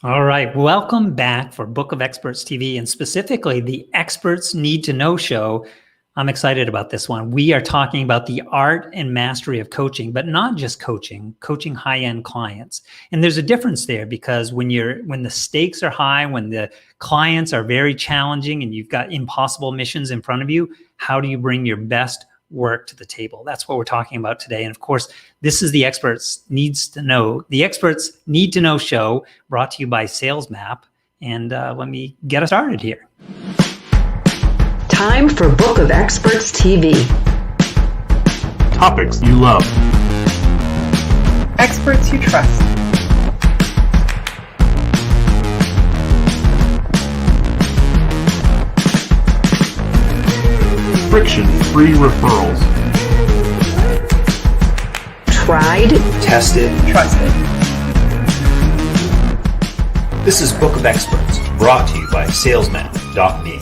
All right. Welcome back for Book of Experts TV, and specifically the Experts Need to Know show. I'm excited about this one. We are talking about the art and mastery of coaching, but not just coaching high-end clients. And there's a difference there, because when the stakes are high, when the clients are very challenging and you've got impossible missions in front of you, how do you bring your best work to the table? That's what we're talking about today. And of course, this is the Experts Need to Know show, brought to you by SalesMap. And let me get us started here. Time for Book of Experts TV. Topics you love. Experts you trust. Friction-free referrals. Tried, tested, Trusted. This is Book of Experts, brought to you by SalesMap.me.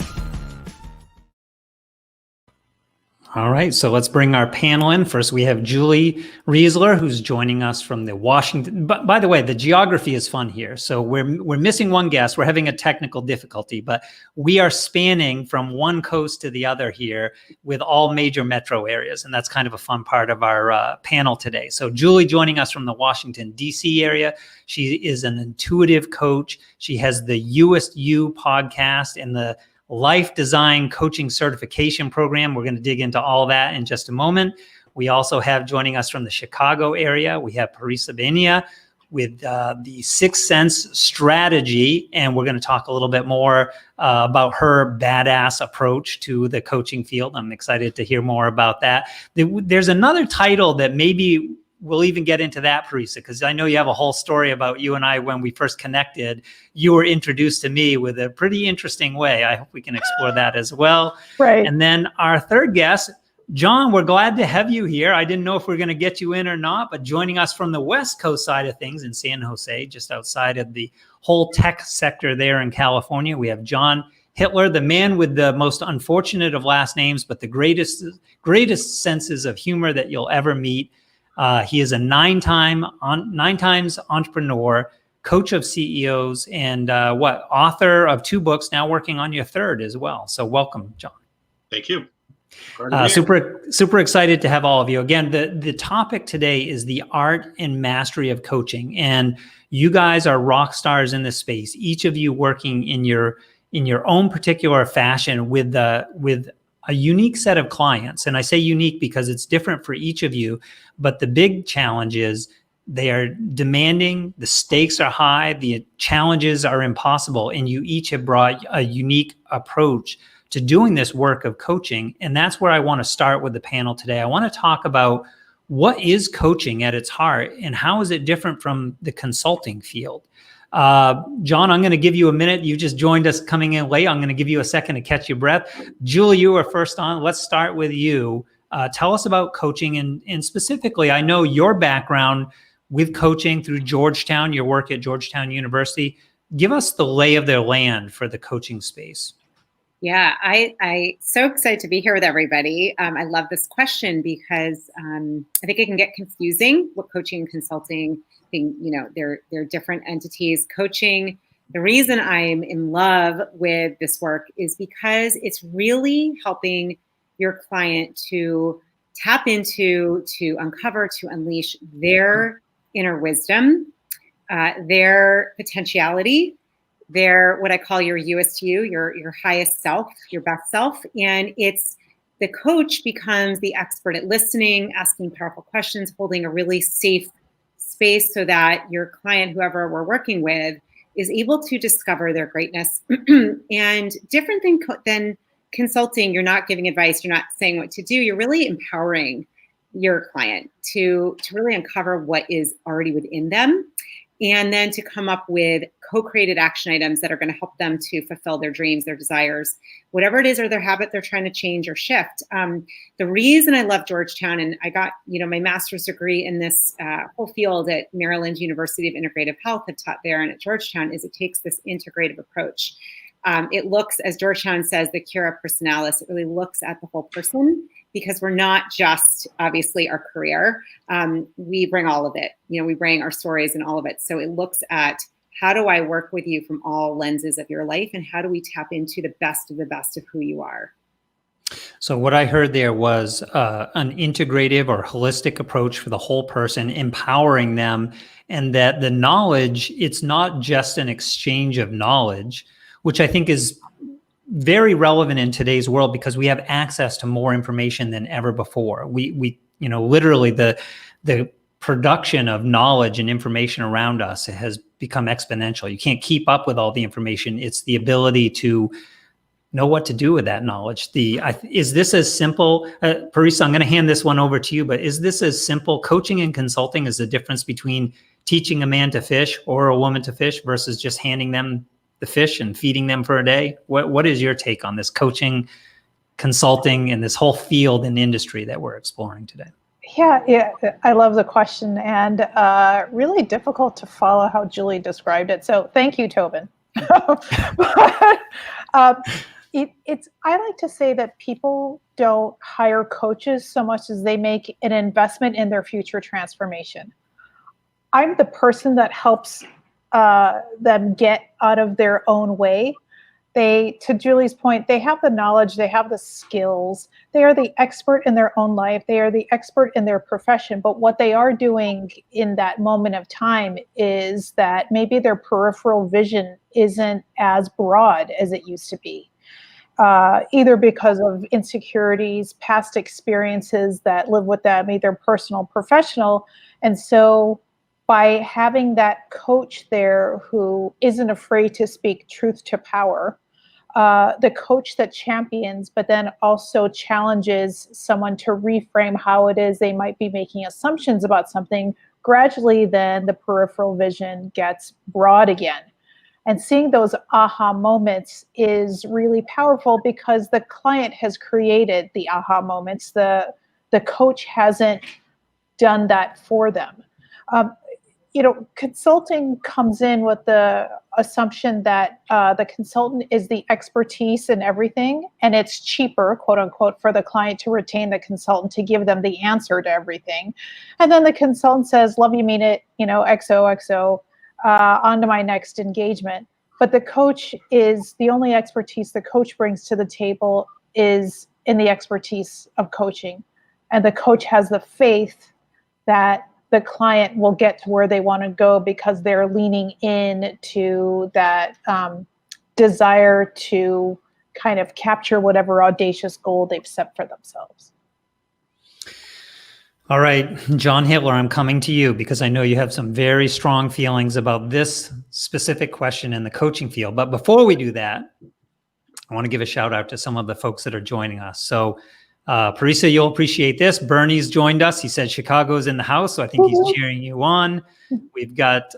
All right, so let's bring our panel in. First, we have Julie Reisler, who's joining us from the Washington. But by the way, the geography is fun here. So we're missing one guest. We're having a technical difficulty, but we are spanning from one coast to the other here with all major metro areas, and that's kind of a fun part of our panel today. So Julie joining us from the Washington, D.C. area. She is an intuitive coach. She has the You-est podcast and the Life Design Coaching Certification Program. We're going to dig into all that in just a moment. We also have joining us from the Chicago area, we have Parissa Behnia with the Sixense Strategy, and we're going to talk a little bit more about her badass approach to the coaching field. I'm excited to hear more about that. There's another title that maybe we'll even get into that, Parissa, because I know you have a whole story about you and I. When we first connected, you were introduced to me with a pretty interesting way. I hope we can explore that as well. Right. And then our third guest, John, we're glad to have you here. I didn't know if we're going to get you in or not, but joining us from the West Coast side of things in San Jose, just outside of the whole tech sector there in California, we have John Hittler, the man with the most unfortunate of last names, but the greatest senses of humor that you'll ever meet. He is a nine times entrepreneur, coach of CEOs, and author of 2 books, now working on your 3rd as well. So welcome, John. Thank you. Super excited to have all of you. Again, the topic today is the art and mastery of coaching. And you guys are rock stars in this space, each of you working in your own particular fashion with a unique set of clients. And I say unique because it's different for each of you, but the big challenge is they are demanding, the stakes are high, the challenges are impossible, and you each have brought a unique approach to doing this work of coaching. And that's where I want to start with the panel today. I want to talk about what is coaching at its heart and how is it different from the consulting field. John, I'm going to give you a minute. You just joined us coming in late. I'm going to give you a second to catch your breath. Julie, you are first on. Let's start with you. Tell us about coaching, and specifically, I know your background with coaching through Georgetown, your work at Georgetown University. Give us the lay of their land for the coaching space. Yeah, I so excited to be here with everybody. I love this question because I think it can get confusing what coaching and consulting thing, they're different entities. Coaching, the reason I'm in love with this work is because it's really helping your client to tap into, to uncover, to unleash their inner wisdom, their potentiality, their, what I call your You-est your highest self, your best self. And it's the coach becomes the expert at listening, asking powerful questions, holding a really safe space so that your client, whoever we're working with, is able to discover their greatness. And different than consulting, you're not giving advice, you're not saying what to do, you're really empowering your client to really uncover what is already within them, and then to come up with co-created action items that are going to help them to fulfill their dreams, their desires, whatever it is, or their habit they're trying to change or shift. The reason I love Georgetown, and I got my master's degree in this whole field at Maryland University of Integrative Health, had taught there and at Georgetown, is it takes this integrative approach. It looks, as Georgetown says, the cura personalis. It really looks at the whole person, because we're not just obviously our career. We bring all of it. We bring our stories and all of it. So it looks at how do I work with you from all lenses of your life? And how do we tap into the best of who you are? So what I heard there was an integrative or holistic approach for the whole person, empowering them, and that the knowledge, it's not just an exchange of knowledge, which I think is very relevant in today's world because we have access to more information than ever before. We literally the production of knowledge and information around us has become exponential. You can't keep up with all the information. It's the ability to know what to do with that knowledge. Is this as simple, Parissa, I'm going to hand this one over to you, but is this as simple? Coaching and consulting is the difference between teaching a man to fish or a woman to fish versus just handing them the fish and feeding them for a day. What is your take on this coaching, consulting, and this whole field and industry that we're exploring today? Yeah, I love the question, and really difficult to follow how Julie described it. So thank you, Tobin. But, I like to say that people don't hire coaches so much as they make an investment in their future transformation. I'm the person that helps them get out of their own way. To Julie's point, they have the knowledge, they have the skills, they are the expert in their own life, they are the expert in their profession, but what they are doing in that moment of time is that maybe their peripheral vision isn't as broad as it used to be, either because of insecurities, past experiences that live with them, either personal, professional, and so by having that coach there who isn't afraid to speak truth to power, the coach that champions, but then also challenges someone to reframe how it is they might be making assumptions about something, gradually then the peripheral vision gets broad again. And seeing those aha moments is really powerful because the client has created the aha moments. The coach hasn't done that for them. Consulting comes in with the assumption that the consultant is the expertise in everything, and it's cheaper, quote unquote, for the client to retain the consultant to give them the answer to everything. And then the consultant says, love you, mean it, XOXO, on to my next engagement. But the coach is the only expertise the coach brings to the table is in the expertise of coaching. And the coach has the faith that the client will get to where they want to go because they're leaning in to that desire to kind of capture whatever audacious goal they've set for themselves. All right, John Hittler, I'm coming to you because I know you have some very strong feelings about this specific question in the coaching field. But before we do that, I want to give a shout out to some of the folks that are joining us. So Parissa, you'll appreciate this. Bernie's joined us. He said Chicago's in the house, so I think he's cheering you on. We've got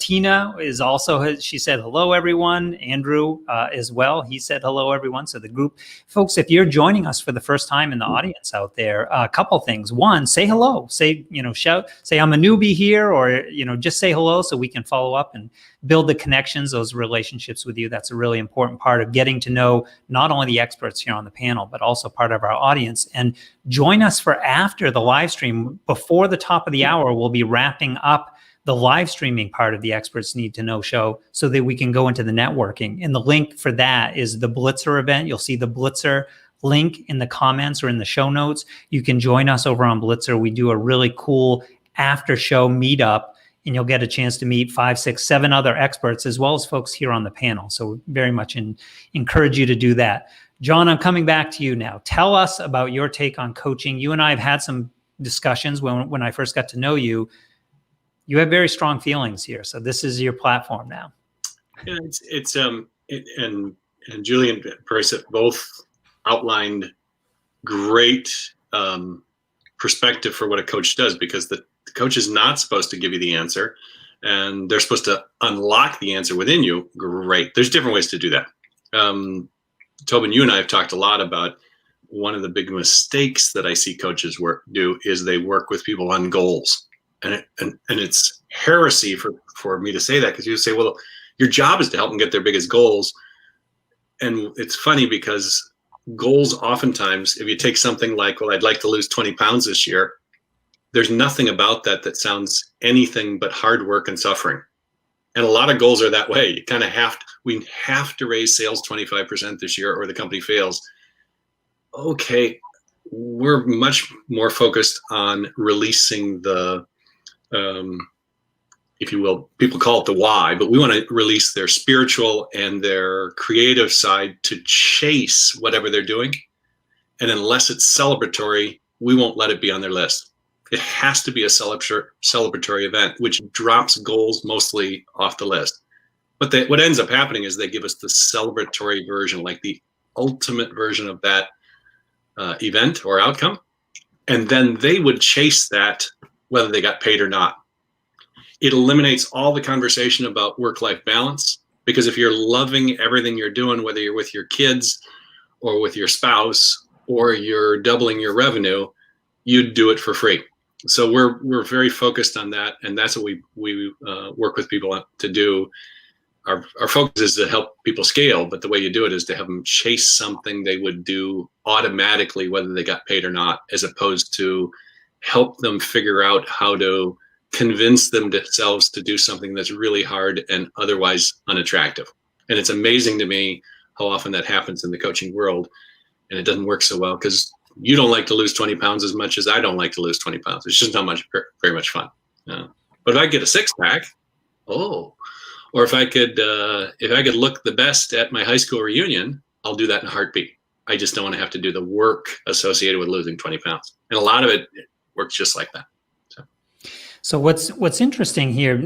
Tina is also, she said hello, everyone. Andrew as well. He said hello, everyone. So the group, folks, if you're joining us for the first time in the audience out there, a couple things. One, say hello. Say, shout, say I'm a newbie here, or, just say hello so we can follow up and build the connections, those relationships with you. That's a really important part of getting to know not only the experts here on the panel, but also part of our audience. And join us for after the live stream. Before the top of the hour, we'll be wrapping up the live streaming part of the Experts Need to Know show so that we can go into the networking. And the link for that is the Blitzr event. You'll see the Blitzr link in the comments or in the show notes. You can join us over on Blitzr. We do a really cool after show meetup, and you'll get a chance to meet 5, 6, 7 other experts, as well as folks here on the panel. So very much encourage you to do that. John, I'm coming back to you now. Tell us about your take on coaching. You and I have had some discussions when I first got to know you. You have very strong feelings here. So this is your platform now. Yeah, and Julie and Parissa both outlined great perspective for what a coach does, because the coach is not supposed to give you the answer, and they're supposed to unlock the answer within you. Great. There's different ways to do that. Tobin, you and I have talked a lot about one of the big mistakes that I see coaches do is they work with people on goals. And it's heresy for me to say that, because you say, well, your job is to help them get their biggest goals. And it's funny because goals oftentimes, if you take something like, well, I'd like to lose 20 pounds this year, there's nothing about that sounds anything but hard work and suffering. And a lot of goals are that way. You kind of we have to raise sales 25% this year or the company fails. Okay, we're much more focused on releasing the, if you will, people call it the why, but we want to release their spiritual and their creative side to chase whatever they're doing. And unless it's celebratory, we won't let it be on their list. It has to be a celebratory event, which drops goals mostly off the list. But what ends up happening is they give us the celebratory version, like the ultimate version of that event or outcome. And then they would chase that whether they got paid or not. It eliminates all the conversation about work-life balance, because if you're loving everything you're doing, whether you're with your kids or with your spouse or you're doubling your revenue, you'd do it for free. So we're very focused on that, and that's what we work with people to do. Our focus is to help people scale, but the way you do it is to have them chase something they would do automatically, whether they got paid or not, as opposed to help them figure out how to convince themselves to do something that's really hard and otherwise unattractive. And it's amazing to me how often that happens in the coaching world, and it doesn't work so well because you don't like to lose 20 pounds as much as I don't like to lose 20 pounds. It's just not very much fun. But if I get a six pack, or if I could look the best at my high school reunion, I'll do that in a heartbeat. I just don't want to have to do the work associated with losing 20 pounds. And a lot of it works just like that. So what's interesting here,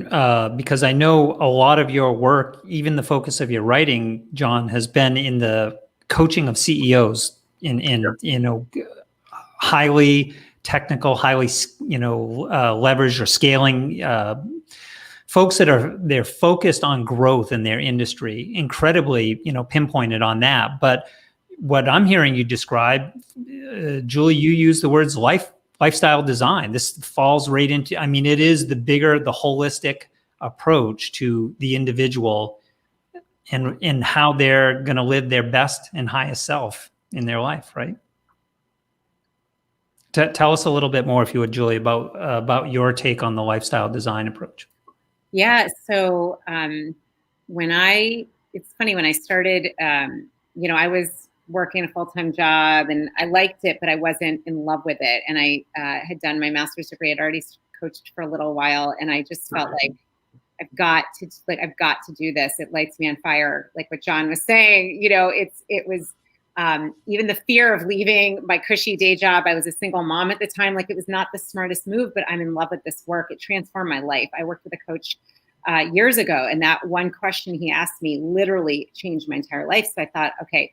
because I know a lot of your work, even the focus of your writing, John, has been in the coaching of CEOs in highly technical, highly leveraged or scaling folks that they're focused on growth in their industry, incredibly pinpointed on that. But what I'm hearing you describe, Julie, you use the words lifestyle design. This falls right into, it is the holistic approach to the individual and how they're going to live their best and highest self in their life, right? Tell us a little bit more, if you would, Julie, about your take on the lifestyle design approach. Yeah. So it's funny, when I started, I was working a full-time job and I liked it, but I wasn't in love with it. And I had done my master's degree. I'd already coached for a little while, and I just felt like I've got to do this. It lights me on fire. Like what John was saying, it was even the fear of leaving my cushy day job. I was a single mom at the time. Like, it was not the smartest move, but I'm in love with this work. It transformed my life. I worked with a coach years ago, and that one question he asked me literally changed my entire life. So I thought, okay,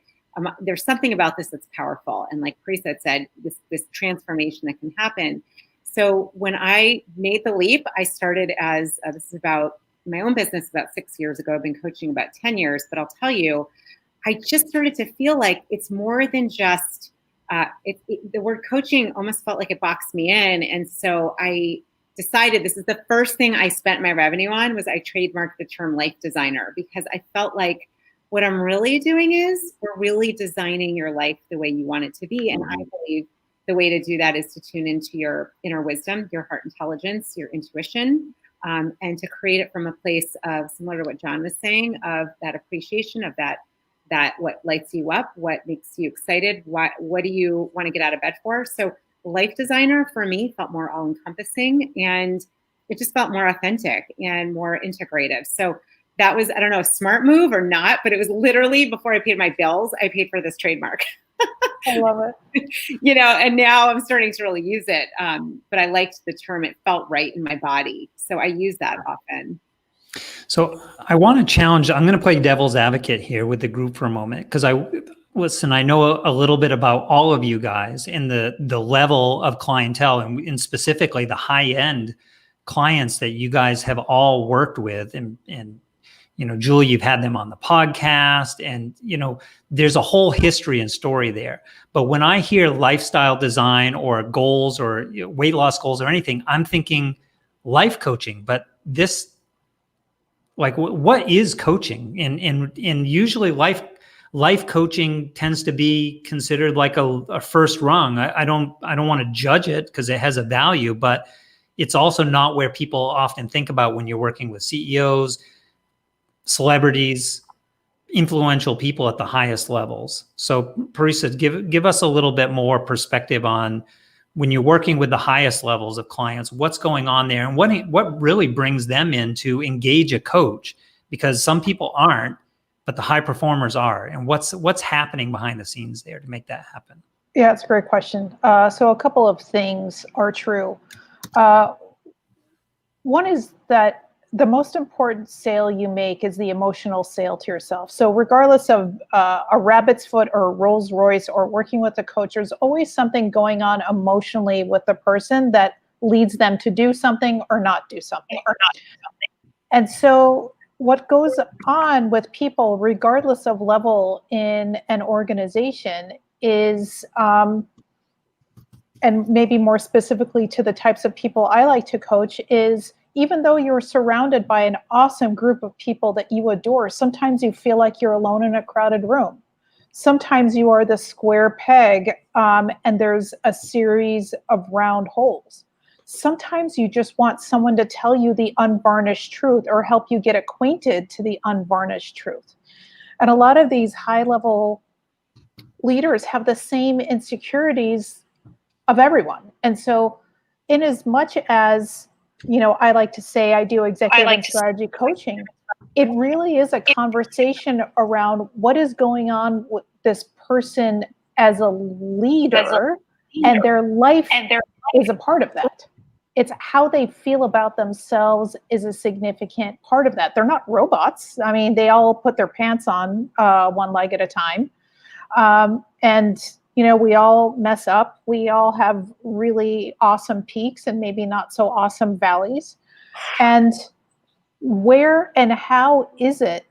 there's something about this that's powerful. And like Parissa said, this transformation that can happen. So when I made the leap, I started as, this is about my own business about 6 years ago. I've been coaching about 10 years, but I'll tell you, I just started to feel like it's more than just, the word coaching almost felt like it boxed me in. And so I decided, this is the first thing I spent my revenue on, was I trademarked the term life designer, because I felt like what I'm really doing is we're really designing your life the way you want it to be. And I believe the way to do that is to tune into your inner wisdom, your heart intelligence, your intuition, and to create it from a place of, similar to what John was saying, of that appreciation of that what lights you up, what makes you excited, what do you want to get out of bed for? So life designer for me felt more all-encompassing, and it just felt more authentic and more integrative. So that was, I don't know, a smart move or not, but it was literally before I paid my bills, I paid for this trademark. I love it. And now I'm starting to really use it. But I liked the term. It felt right in my body. So I use that often. So I want to challenge, I'm going to play devil's advocate here with the group for a moment, because I know a little bit about all of you guys and the level of clientele, and specifically the high-end clients that you guys have all worked with. And Julie, you've had them on the podcast, and, there's a whole history and story there. But when I hear lifestyle design or goals or weight loss goals or anything, I'm thinking life coaching. But this, like, what is coaching? And usually life coaching tends to be considered like a first rung. I don't want to judge it because it has a value, but it's also not where people often think about when you're working with CEOs, celebrities, influential people at the highest levels. So Parissa, give us a little bit more perspective on when you're working with the highest levels of clients, what's going on there and what really brings them in to engage a coach, because some people aren't, but the high performers are, and what's happening behind the scenes there to make that happen? Yeah, it's a great question. So a couple of things are true. One is that the most important sale you make is the emotional sale to yourself. So regardless of a rabbit's foot or a Rolls Royce or working with a coach, there's always something going on emotionally with the person that leads them to do something or not do something. And so what goes on with people, regardless of level in an organization, is, and maybe more specifically to the types of people I like to coach, is even though you're surrounded by an awesome group of people that you adore, sometimes you feel like you're alone in a crowded room. Sometimes you are the square peg, and there's a series of round holes. Sometimes you just want someone to tell you the unvarnished truth or help you get acquainted to the unvarnished truth. And a lot of these high-level leaders have the same insecurities of everyone. And so in as much as, I like to say I do executive and strategy coaching, it really is a conversation around what is going on with this person as a leader, and their life is a part of that. It's how they feel about themselves is a significant part of that. They're not robots. I mean, they all put their pants on one leg at a time. And we all mess up. We all have really awesome peaks and maybe not so awesome valleys. And where and how is it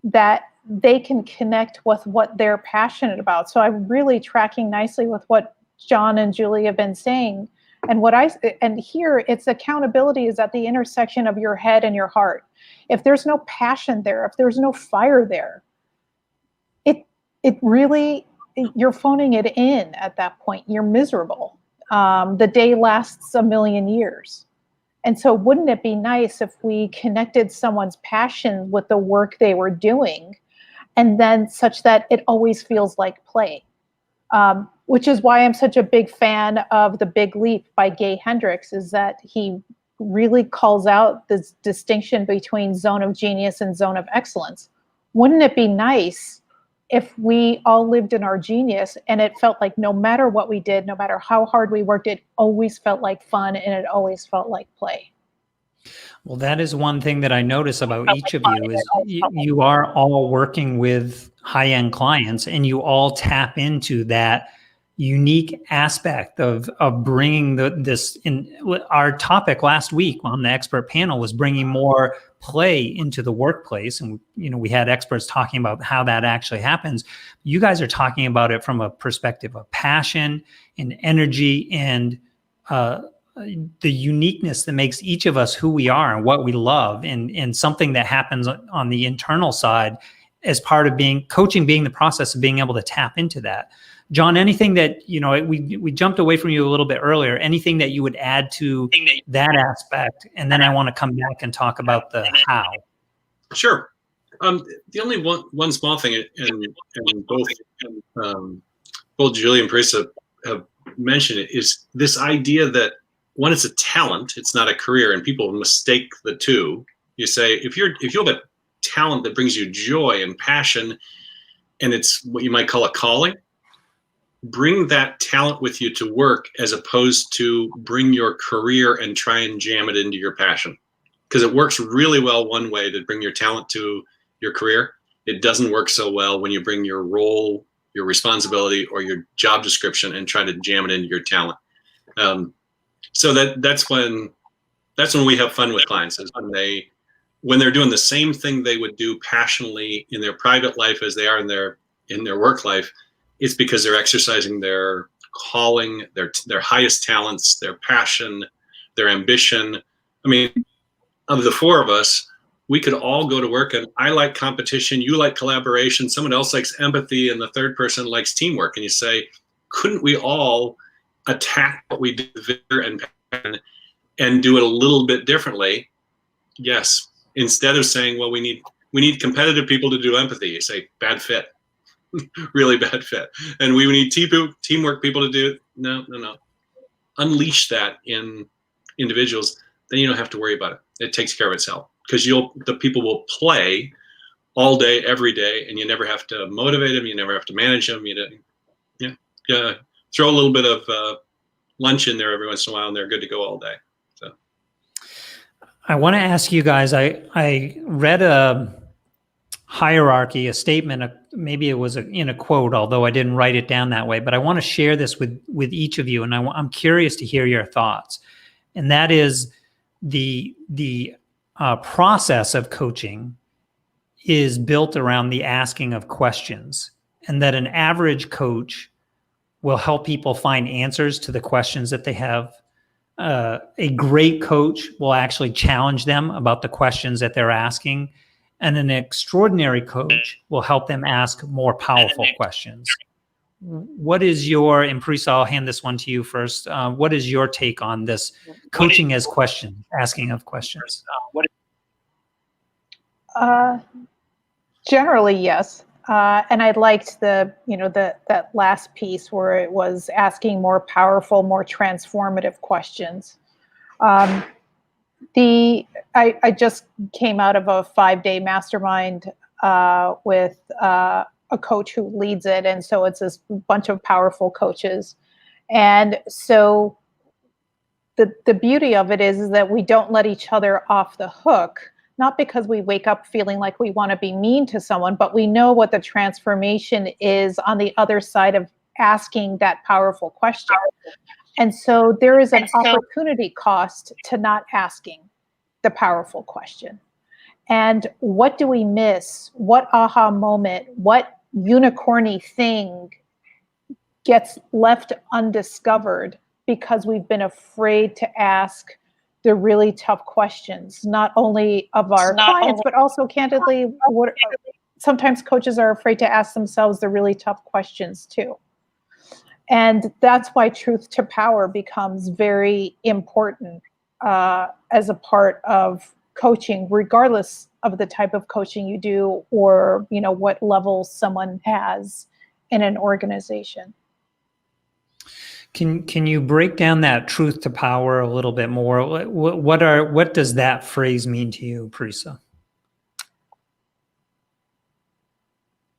that they can connect with what they're passionate about? So I'm really tracking nicely with what John and Julie have been saying. And here it's accountability is at the intersection of your head and your heart. If there's no passion there, if there's no fire there, it really, you're phoning it in at that point. You're miserable. The day lasts a million years. And so wouldn't it be nice if we connected someone's passion with the work they were doing, and then such that it always feels like play? Which is why I'm such a big fan of The Big Leap by Gay Hendricks, is that he really calls out this distinction between zone of genius and zone of excellence. Wouldn't it be nice if we all lived in our genius and it felt like no matter what we did, no matter how hard we worked, it always felt like fun and it always felt like play? Well, that is one thing that I notice about each of you is you are all working with high-end clients, and you all tap into that unique aspect of bringing this in. Our topic last week on the expert panel was bringing more play into the workplace, and we had experts talking about how that actually happens. You guys are talking about it from a perspective of passion and energy and the uniqueness that makes each of us who we are and what we love, and something that happens on the internal side as part of coaching being the process of being able to tap into that. John, anything that, we jumped away from you a little bit earlier, anything that you would add to that aspect? And then I want to come back and talk about the how. Sure. The only one small thing, and both Julie and Parissa have mentioned it, is this idea that when it's a talent, it's not a career, and people mistake the two. You say, if you have a talent that brings you joy and passion, and it's what you might call a calling, bring that talent with you to work, as opposed to bring your career and try and jam it into your passion. Because it works really well one way to bring your talent to your career. It doesn't work so well when you bring your role, your responsibility, or your job description and try to jam it into your talent. So that's when we have fun with clients, is when they're doing the same thing they would do passionately in their private life as they are in their work life. It's because they're exercising their calling, their highest talents, their passion, their ambition. I mean, of the four of us, we could all go to work, and I like competition, you like collaboration, someone else likes empathy, and the third person likes teamwork. And you say, couldn't we all attack what we do with vigor and passion and do it a little bit differently? Yes. Instead of saying, well, we need we need competitive people to do empathy. You say bad fit, really bad fit. And we need teamwork people to do it. No. Unleash that in individuals, then you don't have to worry about it. It takes care of itself, because the people will play all day, every day, and you never have to motivate them. You never have to manage them. Throw a little bit of lunch in there every once in a while, and they're good to go all day. So, I want to ask you guys. I read a hierarchy, a statement. Maybe it was in a quote, although I didn't write it down that way. But I want to share this with each of you, and I'm curious to hear your thoughts. And that is the process of coaching is built around the asking of questions, and that an average coach will help people find answers to the questions that they have. A great coach will actually challenge them about the questions that they're asking, and an extraordinary coach will help them ask more powerful questions. What is and Parissa, I'll hand this one to you first. What is your take on this coaching as question, asking of questions? Generally, yes. And I liked that last piece where it was asking more powerful, more transformative questions. I just came out of a 5-day mastermind with a coach who leads it. And so it's this bunch of powerful coaches. And so the beauty of it is that we don't let each other off the hook, not because we wake up feeling like we want to be mean to someone, but we know what the transformation is on the other side of asking that powerful question. And so there is an opportunity cost to not asking the powerful question. And what do we miss? What aha moment, what unicorny thing gets left undiscovered because we've been afraid to ask the really tough questions, not only of our clients, but also candidly, sometimes coaches are afraid to ask themselves the really tough questions too. And that's why truth to power becomes very important as a part of coaching, regardless of the type of coaching you do or what level someone has in an organization. Can you break down that truth to power a little bit more? What does that phrase mean to you, Parissa?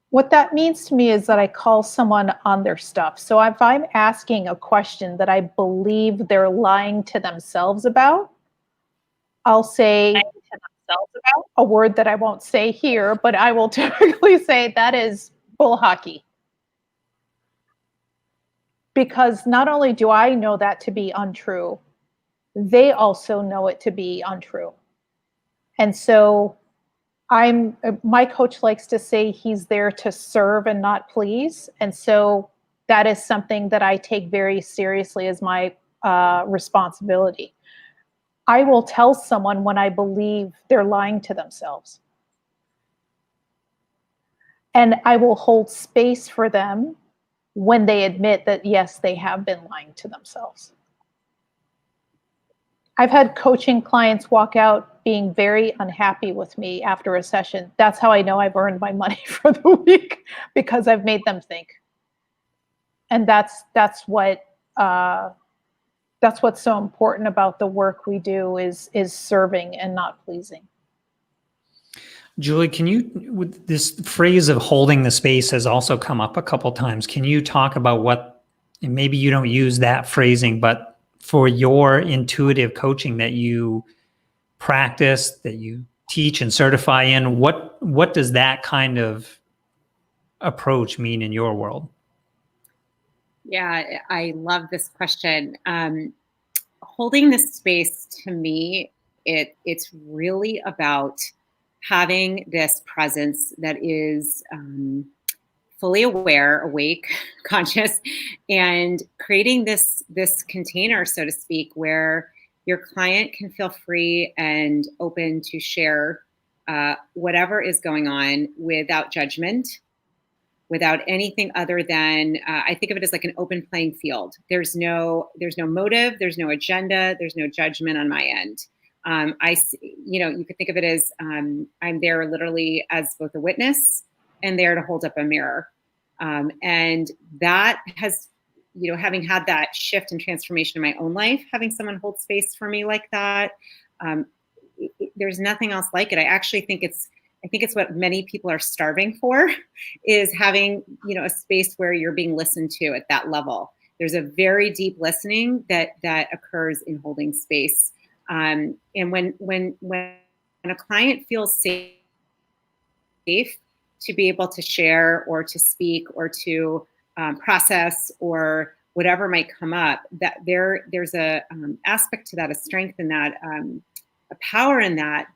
What that means to me is that I call someone on their stuff. So if I'm asking a question that I believe they're lying to themselves about, I'll say a word that I won't say here, but I will typically say that is bull hockey. Because not only do I know that to be untrue, they also know it to be untrue. And so my coach likes to say he's there to serve and not please. And so that is something that I take very seriously as my responsibility. I will tell someone when I believe they're lying to themselves. And I will hold space for them when they admit that, yes, they have been lying to themselves. I've had coaching clients walk out being very unhappy with me after a session. That's how I know I've earned my money for the week, because I've made them think. And that's what's so important about the work we do is serving and not pleasing. Julie, with this phrase of holding the space has also come up a couple times. Can you talk about and maybe you don't use that phrasing, but for your intuitive coaching that you practice, that you teach and certify in, what does that kind of approach mean in your world? Yeah, I love this question. Holding the space, to me, it's really about having this presence that is fully aware, awake, conscious, and creating this container, so to speak, where your client can feel free and open to share whatever is going on without judgment, without anything other than, I think of it as like an open playing field. There's no motive, there's no agenda, there's no judgment on my end. You could think of it as I'm there literally as both a witness and there to hold up a mirror. And that has, having had that shift and transformation in my own life, having someone hold space for me like that, there's nothing else like it. I actually think it's what many people are starving for, is having, a space where you're being listened to at that level. There's a very deep listening that occurs in holding space. And when a client feels safe to be able to share or to speak or to process or whatever might come up, that there's a aspect to that, a strength in that, a power in that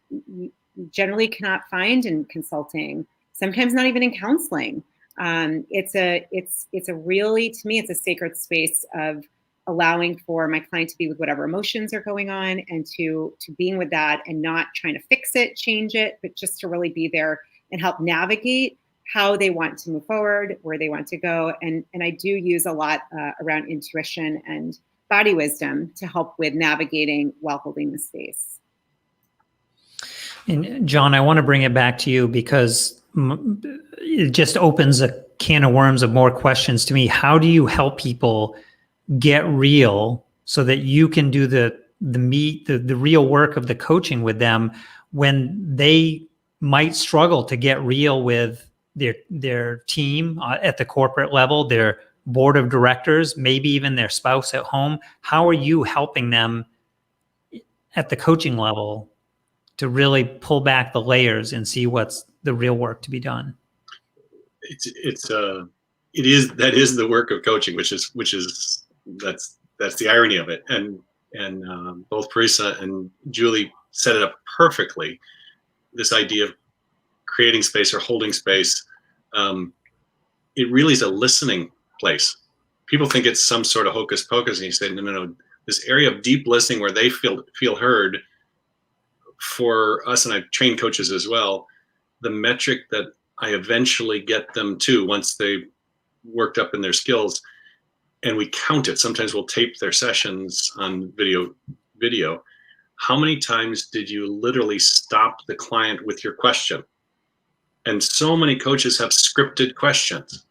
you generally cannot find in consulting, sometimes not even in counseling. It's a really, to me, it's a sacred space of allowing for my client to be with whatever emotions are going on, and to being with that and not trying to fix it, change it, but just to really be there and help navigate how they want to move forward, where they want to go. And I do use a lot around intuition and body wisdom to help with navigating while holding the space. And John, I want to bring it back to you because it just opens a can of worms of more questions to me. How do you help people get real so that you can do the real work of the coaching with them when they might struggle to get real with their team at the corporate level, their board of directors, maybe even their spouse at home? How are you helping them at the coaching level to really pull back the layers and see what's the real work to be done? That is the work of coaching, that's the irony of it. And both Parissa and Julie set it up perfectly. This idea of creating space or holding space, it really is a listening place. People think it's some sort of hocus pocus, and you say, no. This area of deep listening where they feel heard. For us, and I've trained coaches as well, the metric that I eventually get them to once they worked up in their skills, and we count it. Sometimes we'll tape their sessions on video. How many times did you literally stop the client with your question? And so many coaches have scripted questions,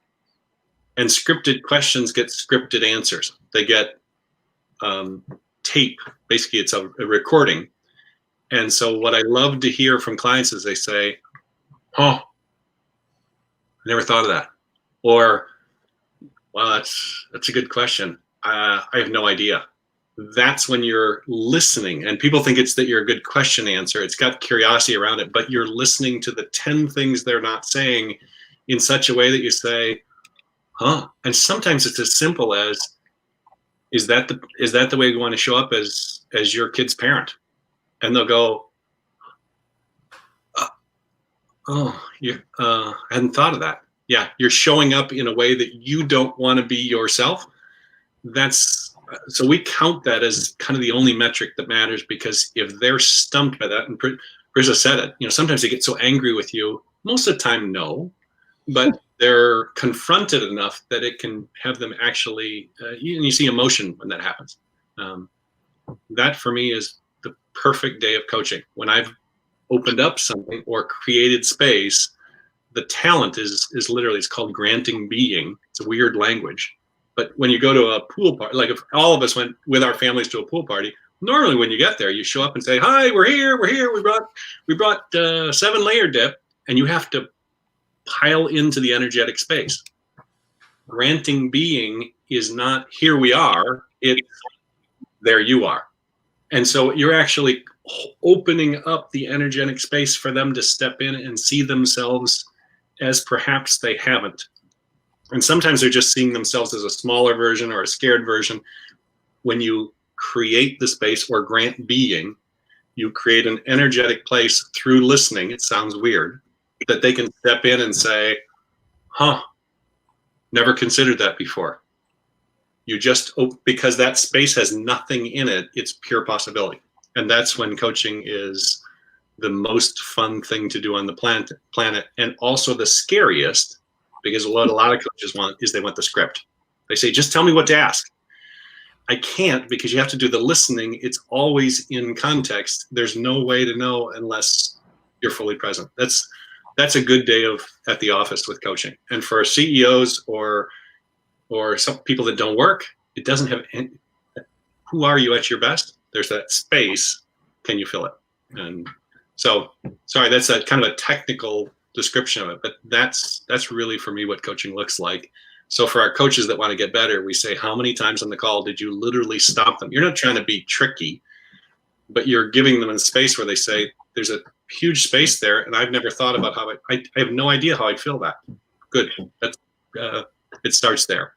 and scripted questions get scripted answers. They get tape. Basically, it's a recording. And so what I love to hear from clients is they say, oh, I never thought of that. Or, well, that's a good question. I have no idea. That's when you're listening. And people think it's that you're a good question answer. It's got curiosity around it, but you're listening to the 10 things they're not saying in such a way that you say, huh? And sometimes it's as simple as, is that the way you want to show up as your kid's parent? And they'll go, I hadn't thought of that. Yeah, you're showing up in a way that you don't want to be yourself. So we count that as kind of the only metric that matters, because if they're stumped by that, and Parissa said it, sometimes they get so angry with you. Most of the time, no, but they're confronted enough that it can have them actually, you see emotion when that happens. That for me is the perfect day of coaching. When I've opened up something or created space, the talent is literally, it's called granting being. It's a weird language. But when you go to a pool party, like if all of us went with our families to a pool party, normally when you get there, you show up and say, hi, we're here. We brought 7-layer dip, and you have to pile into the energetic space. Granting being is not here we are, it's there you are. And so you're actually opening up the energetic space for them to step in and see themselves as perhaps they haven't. And sometimes they're just seeing themselves as a smaller version or a scared version. When you create the space or grant being, you create an energetic place through listening. It sounds weird, that they can step in and say, huh, never considered that before. You just, because that space has nothing in it, it's pure possibility. And that's when coaching is the most fun thing to do on the planet, and also the scariest, because what a lot of coaches want is they want the script. They say, just tell me what to ask. I can't, because you have to do the listening. It's always in context. There's no way to know unless you're fully present. That's a good day at the office with coaching. And for CEOs or some people that don't work, it doesn't have any, who are you at your best? There's that space. Can you fill it? And so, sorry, that's a kind of a technical description of it, but that's really for me what coaching looks like. So for our coaches that want to get better, we say, how many times on the call did you literally stop them? You're not trying to be tricky, but you're giving them a space where they say, there's a huge space there, and I've never thought about how I have no idea how I'd fill that. Good. That's it starts there.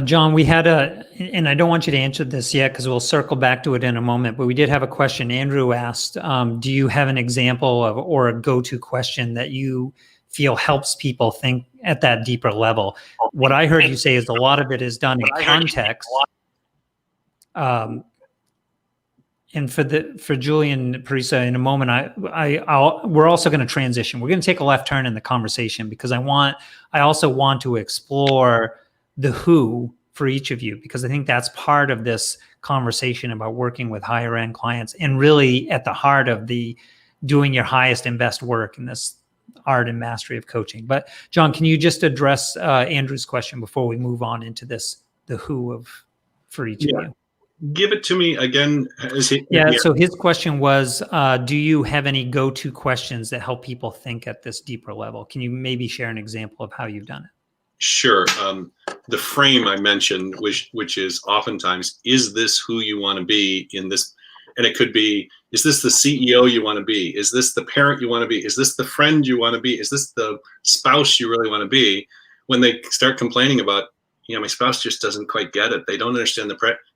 John, we had and I don't want you to answer this yet because we'll circle back to it in a moment, but we did have a question. Andrew asked, do you have an example of or a go-to question that you feel helps people think at that deeper level? What I heard you say is a lot of it is done in context. And for Julie and Parissa, in a moment, we're also going to transition. We're going to take a left turn in the conversation because I also want to explore the who for each of you, because I think that's part of this conversation about working with higher end clients and really at the heart of the doing your highest and best work in this art and mastery of coaching. But John, can you just address Andrew's question before we move on into the who for each of you? Give it to me again. So his question was, do you have any go-to questions that help people think at this deeper level? Can you maybe share an example of how you've done it? Sure. The frame I mentioned, which is oftentimes, is this who you want to be in this? And it could be, is this the CEO you want to be? Is this the parent you want to be? Is this the friend you want to be? Is this the spouse you really want to be? When they start complaining about, my spouse just doesn't quite get it. They don't understand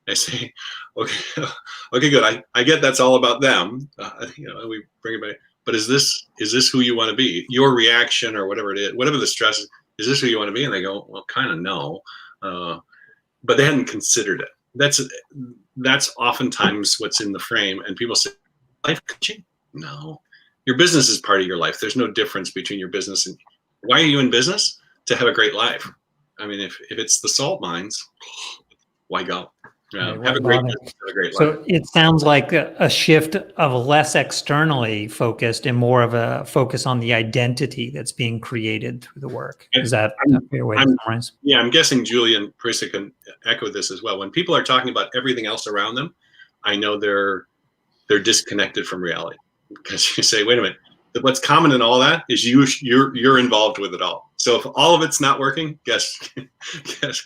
I say, okay, good. I get that's all about them. We bring it back. But is this who you want to be? Your reaction or whatever it is, whatever the stress is this who you want to be? And they go, well, kind of no. But they hadn't considered it. That's oftentimes what's in the frame. And people say, life coaching? No. Your business is part of your life. There's no difference between your business and why are you in business? To have a great life. I mean, if it's the salt mines, why go? Have a great life. So it sounds like a shift of less externally focused and more of a focus on the identity that's being created through the work. Is that a fair way to summarize? Yeah, I'm guessing Julie and Parissa can echo this as well. When people are talking about everything else around them, I know they're disconnected from reality, because you say, wait a minute, what's common in all that is you're involved with it all. So if all of it's not working, guess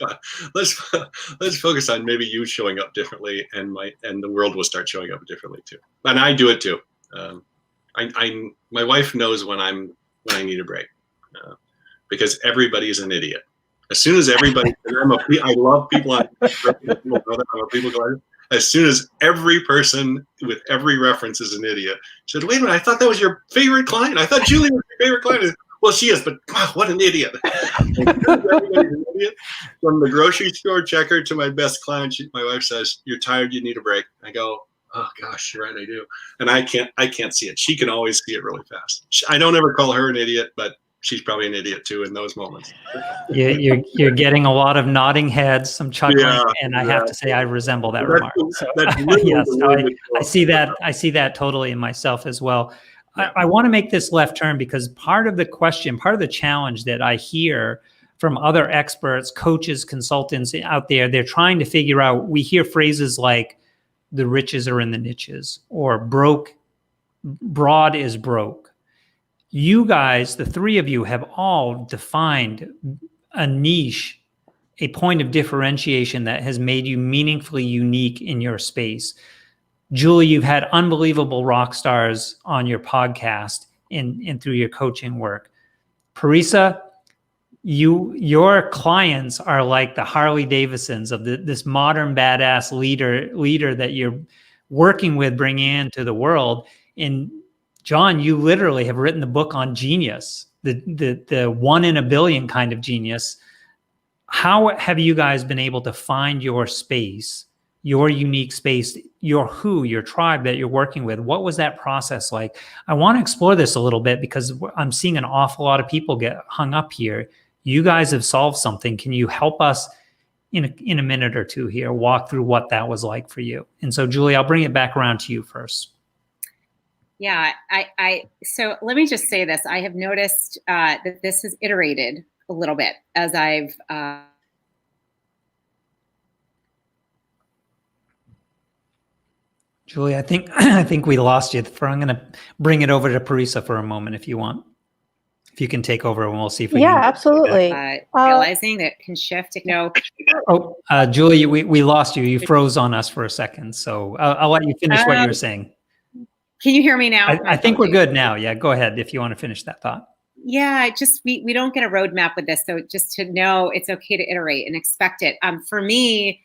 what? Let's focus on maybe you showing up differently, and the world will start showing up differently too. And I do it too. My wife knows when I need a break, because everybody's an idiot. As soon as everybody, I love people on people know that I'm a people guard. As soon as every person with every reference is an idiot, she said, wait a minute, I thought that was your favorite client. I thought Julie was your favorite client. Well, she is, but wow, what an idiot. Everybody's an idiot. From the grocery store checker to my best client, my wife says, you're tired, you need a break. I go, oh gosh, you're right, I do. And I can't see it. She can always see it really fast. I don't ever call her an idiot, but she's probably an idiot too in those moments. You're getting a lot of nodding heads, some chuckling, and I have to say I resemble that remark. So, yes, I see that. I see that totally in myself as well. I want to make this left turn because part of the challenge that I hear from other experts, coaches, consultants out there, they're trying to figure out, we hear phrases like the riches are in the niches, or broad is broke. You guys, the three of you, have all defined a niche, a point of differentiation that has made you meaningfully unique in your space. Julie, you've had unbelievable rock stars on your podcast and through your coaching work. Parissa, your clients are like the Harley Davidsons of this modern badass leader that you're working with, bringing into the world. And John, you literally have written the book on genius, the 1 in a billion kind of genius. How have you guys been able to find your space, your unique space, your tribe that you're working with? What was that process like? I want to explore this a little bit because I'm seeing an awful lot of people get hung up here. You guys have solved something. Can you help us in a minute or two here, walk through what that was like for you. And so, Julie, I'll bring it back around to you first. Yeah, so let me just say this. I have noticed that this has iterated a little bit as I've Julie, I think we lost you. I'm going to bring it over to Parissa for a moment if you want. If you can take over, and we'll see if we Yeah, can. absolutely. realizing that can shift. Oh, Julie, we lost you. You froze on us for a second. So I'll let you finish what you were saying. Can you hear me now? I think we're good now. Yeah, go ahead if you want to finish that thought. Yeah, just we don't get a roadmap with this. So just to know it's okay to iterate and expect it. For me,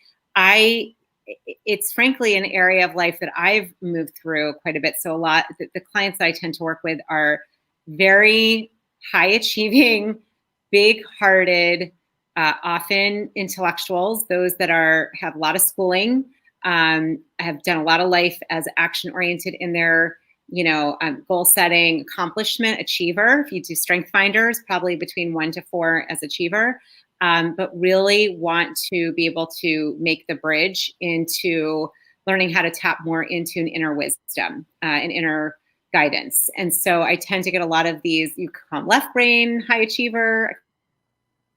it's frankly an area of life that I've moved through quite a bit. So a lot, the clients I tend to work with are very high achieving, big hearted, often intellectuals, those that have a lot of schooling, have done a lot of life as action oriented in their, goal setting, accomplishment, achiever. If you do strength finders, probably between 1 to 4 as achiever, but really want to be able to make the bridge into learning how to tap more into an inner wisdom, and inner guidance. And so I tend to get a lot of these, you call them left brain high achiever, I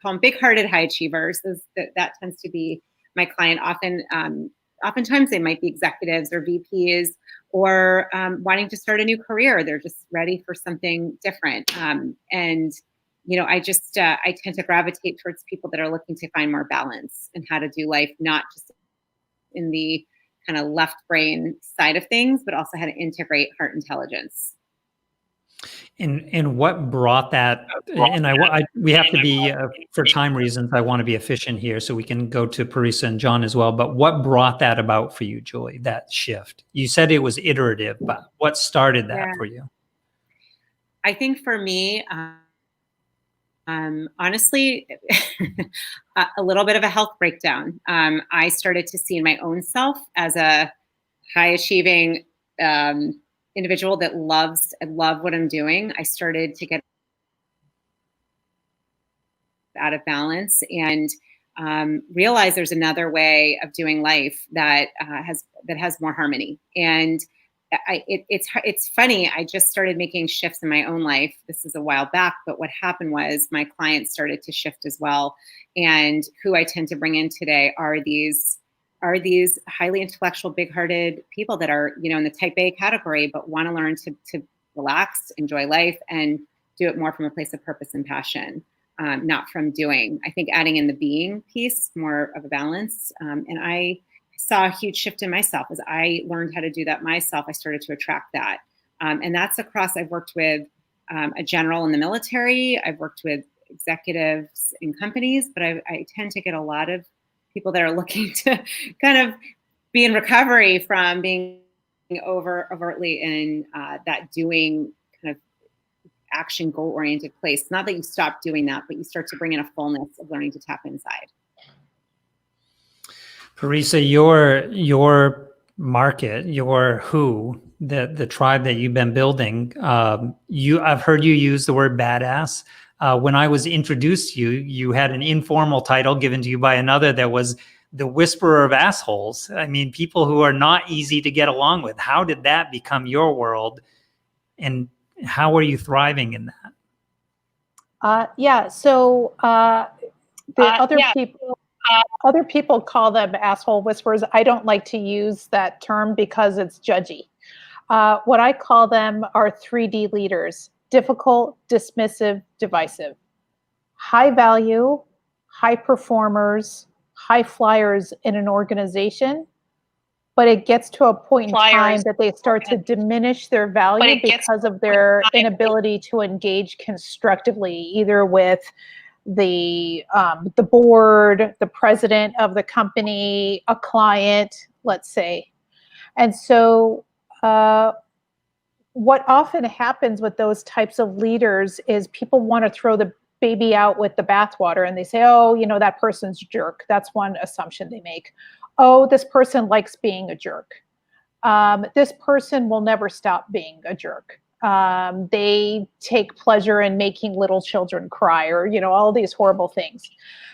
call them big hearted high achievers. That tends to be my client. Oftentimes they might be executives or VPs or wanting to start a new career. They're just ready for something different. I tend to gravitate towards people that are looking to find more balance and how to do life, not just in the kind of left brain side of things, but also how to integrate heart intelligence. And what brought that? And we have to be, for time reasons, I want to be efficient here, so we can go to Parissa and John as well. But what brought that about for you, Julie? That shift? You said it was iterative, but what started that for you? I think for me, honestly, a little bit of a health breakdown. I started to see in my own self as a high achieving individual that I love what I'm doing. I started to get out of balance and realize there's another way of doing life that has more harmony. And it's funny. I just started making shifts in my own life. This is a while back, but what happened was my clients started to shift as well. And who I tend to bring in today are these highly intellectual, big-hearted people that are, in the type A category, but want to learn to relax, enjoy life, and do it more from a place of purpose and passion, not from doing. I think adding in the being piece, more of a balance. And I saw a huge shift in myself as I learned how to do that myself. I started to attract that. And that's across, I've worked with a general in the military. I've worked with executives in companies, but I tend to get a lot of people that are looking to kind of be in recovery from being overtly in that doing kind of action goal-oriented place. Not that you stop doing that, but you start to bring in a fullness of learning to tap inside. Parissa, your market, the tribe that you've been building, I've heard you use the word badass. When I was introduced to you, you had an informal title given to you by another that was the whisperer of assholes. I mean, people who are not easy to get along with. How did that become your world? And how are you thriving in that? So other people call them asshole whisperers. I don't like to use that term because it's judgy. What I call them are 3D leaders: difficult, dismissive, divisive. High value, high performers, high flyers in an organization, but it gets to a point in time that they start to diminish their value because of their inability to engage constructively, either with the board, the president of the company, a client, let's say. And so what often happens with those types of leaders is people want to throw the baby out with the bathwater, and they say, oh, that person's a jerk. That's one assumption they make. Oh, this person likes being a jerk. This person will never stop being a jerk. They take pleasure in making little children cry, or, all these horrible things.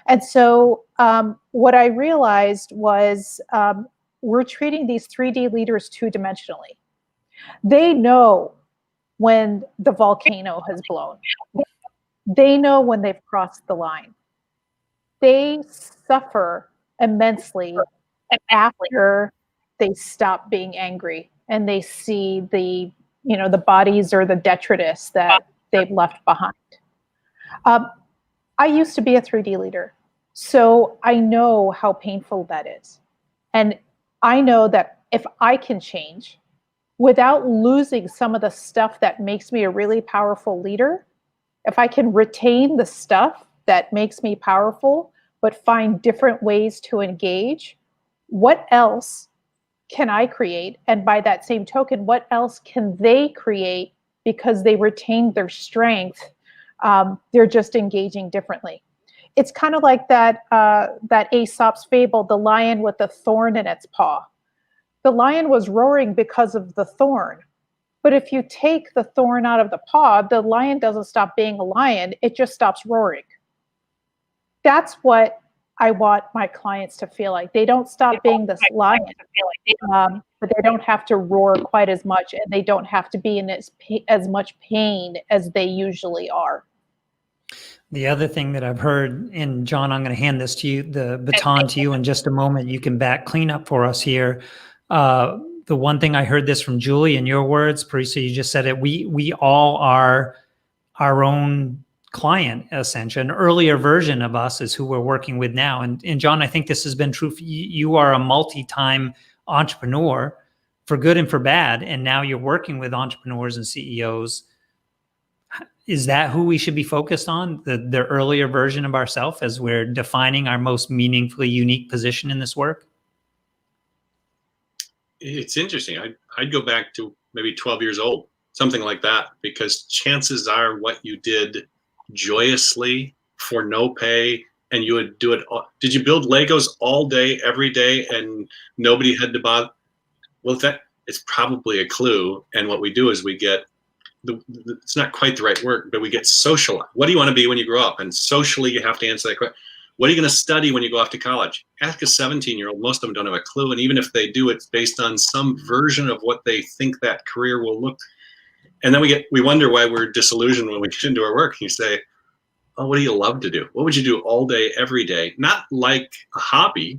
And so what I realized was we're treating these 3D leaders two-dimensionally. They know when the volcano has blown. They know when they've crossed the line. They suffer immensely after they stop being angry and they see the bodies or the detritus that they've left behind. I used to be a 3D leader, so I know how painful that is. And I know that if I can change without losing some of the stuff that makes me a really powerful leader, if I can retain the stuff that makes me powerful, but find different ways to engage, what else can I create? And by that same token, what else can they create because they retained their strength? They're just engaging differently. It's kind of like that Aesop's fable, the lion with the thorn in its paw. The lion was roaring because of the thorn. But if you take the thorn out of the paw, the lion doesn't stop being a lion. It just stops roaring. That's what I want my clients to feel like. They don't stop being this lion, but they don't have to roar quite as much, and they don't have to be in as much pain as they usually are. The other thing that I've heard, and John, I'm going to hand the baton to you in just a moment. You can clean up for us here. The one thing I heard this from Julie in your words, Parissa, you just said it. We all are our own client, essentially. An earlier version of us is who we're working with now. And John, I think this has been true for you. You are a multi-time entrepreneur for good and for bad. And now you're working with entrepreneurs and CEOs. Is that who we should be focused on? The earlier version of ourselves as we're defining our most meaningfully unique position in this work? It's interesting. I'd go back to maybe 12 years old, something like that, because chances are what you did joyously for no pay, and you would do it. Did you build Legos all day, every day, and nobody had to bother? Well, it's probably a clue. And what we do is we get, it's not quite the right word, but we get socialized. What do you want to be when you grow up? And socially, you have to answer that question. What are you going to study when you go off to college? Ask a 17-year-old. Most of them don't have a clue. And even if they do, it's based on some version of what they think that career will look. And then we wonder why we're disillusioned when we get into our work. You say, oh, what do you love to do? What would you do all day, every day? Not like a hobby,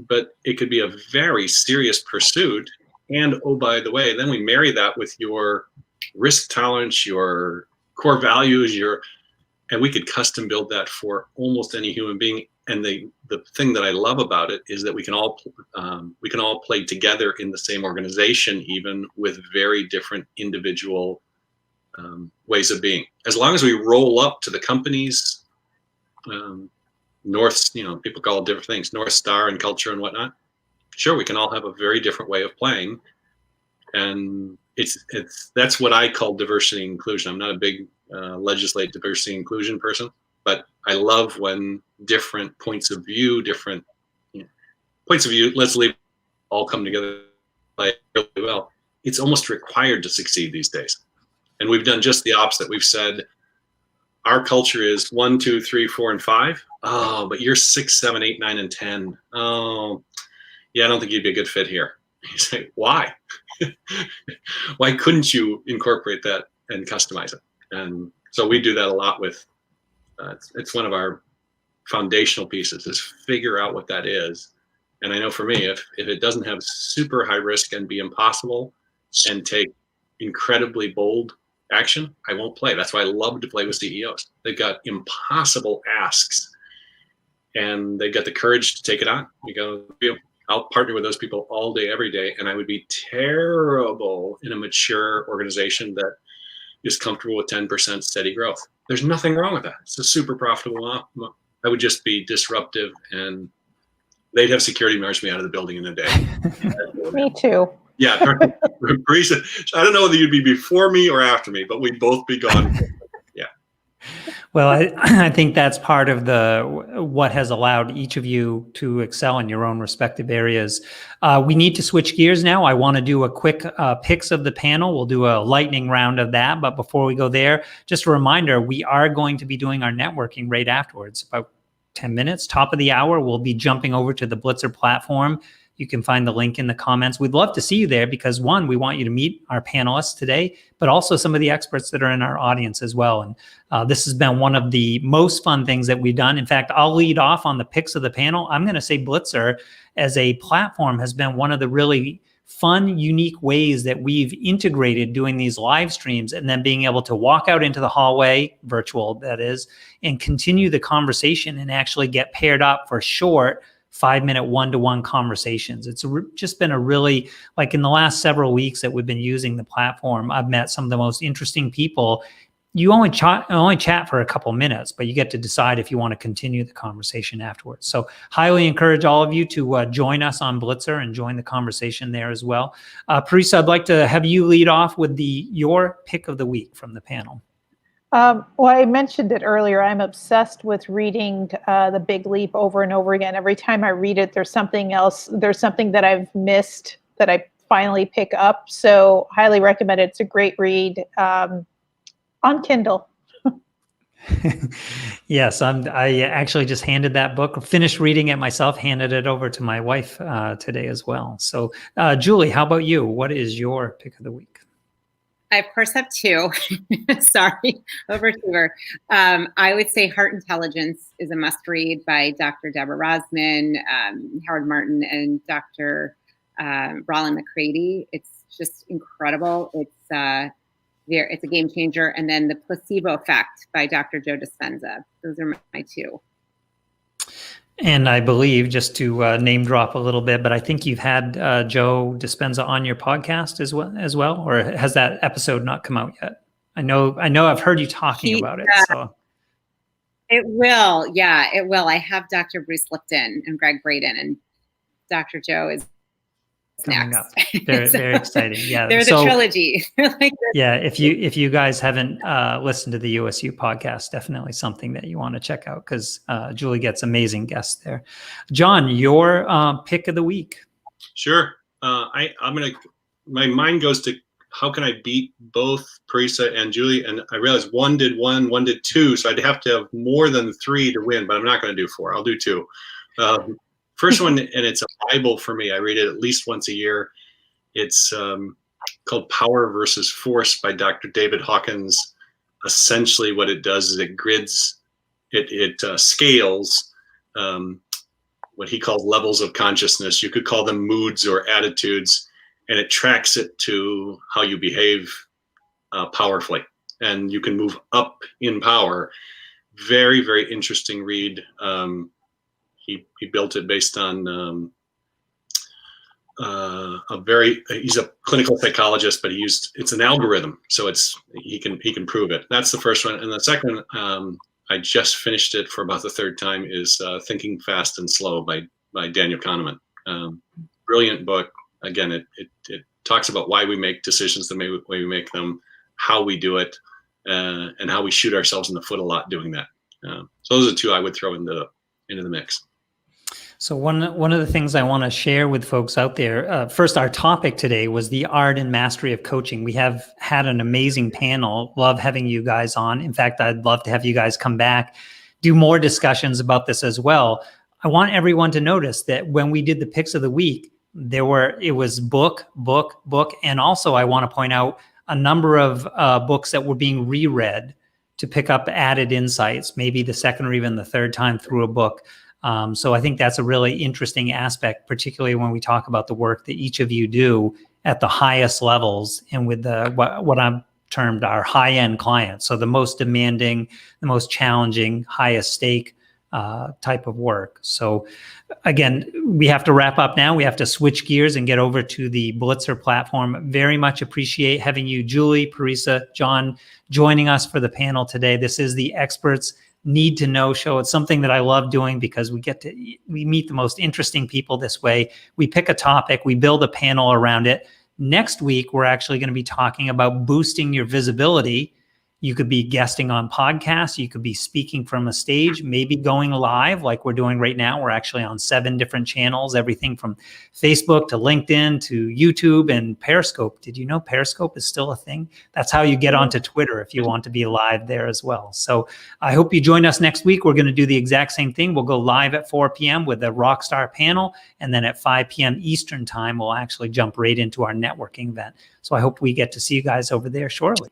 but it could be a very serious pursuit. And oh, by the way, then we marry that with your risk tolerance, your core values, and we could custom build that for almost any human being. And the thing that I love about it is that we can all play together in the same organization, even with very different individual ways of being. As long as we roll up to the company's people call it different things, North Star and culture and whatnot. Sure, we can all have a very different way of playing, and that's what I call diversity and inclusion. I'm not a big legislate diversity and inclusion person, but I love when different points of view, let's leave, all come together like really well. It's almost required to succeed these days. And we've done just the opposite. We've said our culture is 1, 2, 3, 4, and 5. Oh, but you're 6, 7, 8, 9, and 10. Oh, yeah, I don't think you'd be a good fit here. You say, why? Why couldn't you incorporate that and customize it? And so we do that a lot with, it's one of our foundational pieces, is figure out what that is. And I know for me, if it doesn't have super high risk and be impossible and take incredibly bold action, I won't play. That's why I love to play with CEOs. They've got impossible asks and they've got the courage to take it on. We go, I'll partner with those people all day, every day. And I would be terrible in a mature organization that is comfortable with 10% steady growth. There's nothing wrong with that. It's a super profitable model. I would just be disruptive, and they'd have security march me out of the building in a day. Me too. Yeah, Parissa, I don't know whether you'd be before me or after me, but we'd both be gone. Yeah. Well, I think that's part of what has allowed each of you to excel in your own respective areas. We need to switch gears now. I want to do a quick picks of the panel. We'll do a lightning round of that. But before we go there, just a reminder, we are going to be doing our networking right afterwards, about 10 minutes, top of the hour. We'll be jumping over to the Blitzr platform. You can find the link in the comments. We'd love to see you there because, one, we want you to meet our panelists today, but also some of the experts that are in our audience as well. And this has been one of the most fun things that we've done. In fact, I'll lead off on the picks of the panel. I'm going to say Blitzr as a platform has been one of the really fun, unique ways that we've integrated doing these live streams and then being able to walk out into the hallway, virtual that is, and continue the conversation and actually get paired up for short 5-minute one-to-one conversations. It's just been a really, like in the last several weeks that we've been using the platform, I've met some of the most interesting people. You only chat for a couple minutes, but you get to decide if you want to continue the conversation afterwards. So highly encourage all of you to join us on Blitzr and join the conversation there as well. Parissa, I'd like to have you lead off with your pick of the week from the panel. Well, I mentioned it earlier. I'm obsessed with reading The Big Leap over and over again. Every time I read it, there's something else. There's something that I've missed that I finally pick up. So highly recommend it. It's a great read on Kindle. Yes, I actually just handed that book, finished reading it myself, handed it over to my wife today as well. So Julie, how about you? What is your pick of the week? I, of course, have two. Sorry, overachiever. I would say Heart Intelligence is a must-read by Dr. Deborah Rosman, Howard Martin, and Dr. Roland McCready. It's just incredible. It's a game changer. And then The Placebo Effect by Dr. Joe Dispenza. Those are my two. And I believe, just to name drop a little bit, but I think you've had Joe Dispenza on your podcast as well, or has that episode not come out yet? I know I've heard you talking about it. So it will. Yeah, it will. I have Dr. Bruce Lipton and Greg Braden, and Dr. Joe is coming next. Up. Very exciting. Yeah, they're the trilogy. Yeah, if you guys haven't listened to the USU podcast, definitely something that you want to check out because Julie gets amazing guests there. John, your pick of the week. Sure. My mind goes to how can I beat both Parissa and Julie? And I realized one did two, so I'd have to have more than 3 to win, but I'm not going to do 4. I'll do 2. First one, and it's a Bible for me. I read it at least once a year. It's called Power versus Force by Dr. David Hawkins. Essentially what it does is it grids, it scales what he calls levels of consciousness. You could call them moods or attitudes, and it tracks it to how you behave powerfully. And you can move up in power. Very, very interesting read. He built it based on he's a clinical psychologist, but it's an algorithm, so he can prove it. That's the first one. And the second one, I just finished it for about the 3rd time, is Thinking Fast and Slow by Daniel Kahneman. Brilliant book. Again, it talks about why we make decisions the way we make them, how we do it, and how we shoot ourselves in the foot a lot doing that. So those are 2 I would throw into the mix. So one of the things I want to share with folks out there, first, our topic today was the art and mastery of coaching. We have had an amazing panel. Love having you guys on. In fact, I'd love to have you guys come back, do more discussions about this as well. I want everyone to notice that when we did the picks of the week, it was book, and also I want to point out a number of books that were being reread to pick up added insights, maybe the second or even the 3rd time through a book. So I think that's a really interesting aspect, particularly when we talk about the work that each of you do at the highest levels and with what I'm termed our high-end clients. So the most demanding, the most challenging, highest stake type of work. So again, we have to wrap up now. We have to switch gears and get over to the Blitzr platform. Very much appreciate having you, Julie, Parissa, John, joining us for the panel today. This is the Experts Need to Know show. It's something that I love doing because we meet the most interesting people this way. We pick a topic, we build a panel around it. Next week, we're actually going to be talking about boosting your visibility You could be guesting on podcasts. You could be speaking from a stage, maybe going live like we're doing right now. We're actually on 7 different channels, everything from Facebook to LinkedIn to YouTube and Periscope. Did you know Periscope is still a thing? That's how you get onto Twitter if you want to be live there as well. So I hope you join us next week. We're going to do the exact same thing. We'll go live at 4 p.m. with the Rockstar panel. And then at 5 p.m. Eastern time, we'll actually jump right into our networking event. So I hope we get to see you guys over there shortly.